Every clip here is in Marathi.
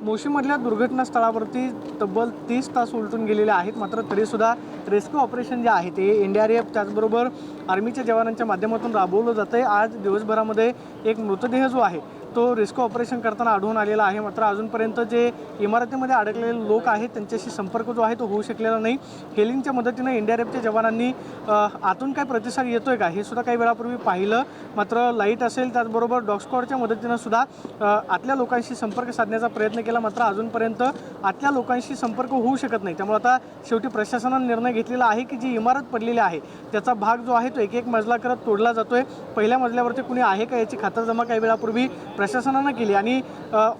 मोशीमधल्या दुर्घटनास्थळावरती तब्बल 30 तास उलटून गेलेले आहेत, मात्र तरीसुद्धा रेस्क्यू ऑपरेशन जे आहे ते NDRF त्याचबरोबर आर्मीच्या जवानांच्या माध्यमातून राबवलं जातं आहे। आज दिवसभरामध्ये एक मृतदेह जो आहे तो रेस्क्यू ऑपरेशन करताना आढळून आलेला आहे, मात्र अजूनपर्यंत जे इमारतीमध्ये अडकलेले लोक आहेत त्यांच्याशी संपर्क जो आहे तो होऊ शकलेला नाही। हेलिंगच्या मदतीनं NDRFच्या जवानांनी आतून काय प्रतिसाद येतोय का हे सुद्धा काही वेळापूर्वी पाहिलं, मात्र लाईट असेल त्याचबरोबर डॉग स्क्वॉडच्या मदतीनं सुद्धा आतल्या लोकांशी संपर्क साधण्याचा प्रयत्न केला, मात्र अजूनपर्यंत आतल्या लोकांशी संपर्क होऊ शकत नाही। त्यामुळे आता शेवटी प्रशासनाने निर्णय घेतलेला आहे की जी इमारत पडलेली आहे त्याचा भाग जो आहे तो एक एक मजला करत तोडला जातोय। पहिल्या मजल्यावरती कुणी आहे का याची खातरजमा काही वेळापूर्वी प्रशासनानं केली आणि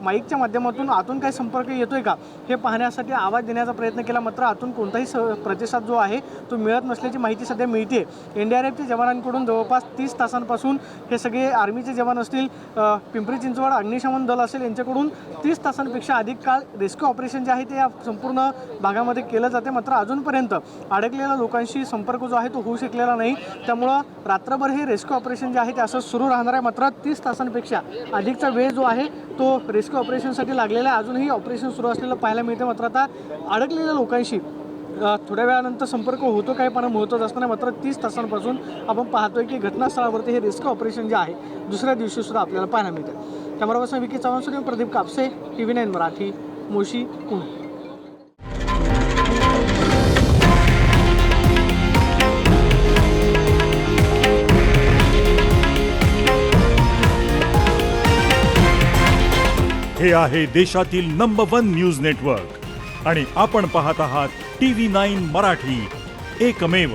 माईकच्या माध्यमातून आतून काही संपर्क येतोय का हे पाहण्यासाठी आवाज देण्याचा प्रयत्न केला, मात्र आतून कोणताही प्रतिसाद जो आहे तो मिळत नसल्याची माहिती सध्या मिळते। NDRFच्या जवानांकडून जवळपास 30 तासांपासून हे सगळे आर्मीचे जवान असतील, पिंपरी चिंचवड अग्निशमन दल असेल यांच्याकडून 30 तासांपेक्षा अधिक काळ रेस्क्यू ऑपरेशन जे आहे ते या संपूर्ण भागामध्ये केलं जाते, मात्र अजूनपर्यंत अडकलेल्या लोकांशी संपर्क जो आहे तो होऊ शकलेला नाही। त्यामुळं रात्रभर हे रेस्क्यू ऑपरेशन जे आहे ते असं सुरू राहणार आहे, मात्र 30 तासांपेक्षा अधिकचा वेळ जो आहे तो रेस्क्यू ऑपरेशनसाठी लागलेला आहे। अजूनही ऑपरेशन सुरू असलेलं पाहायला मिळते, मात्र आता अडकलेल्या लोकांशी थोड्या वेळानंतर संपर्क होतो काय पण महत्त्वाचं असताना मात्र 30 तासांपासून आपण पाहतोय की घटनास्थळावरती हे रेस्क्यू ऑपरेशन जे आहे दुसऱ्या दिवशी सुद्धा आपल्याला पाहायला मिळतं। कॅमेरापर्सन विकी चव्हाण, प्रदीप कापसे, TV9 मराठी, मोशी, पुणे। हे आहे देशातील नंबर 1 न्यूज नेटवर्क आणि आपण पाहत आहात TV9 मराठी, एकमेव।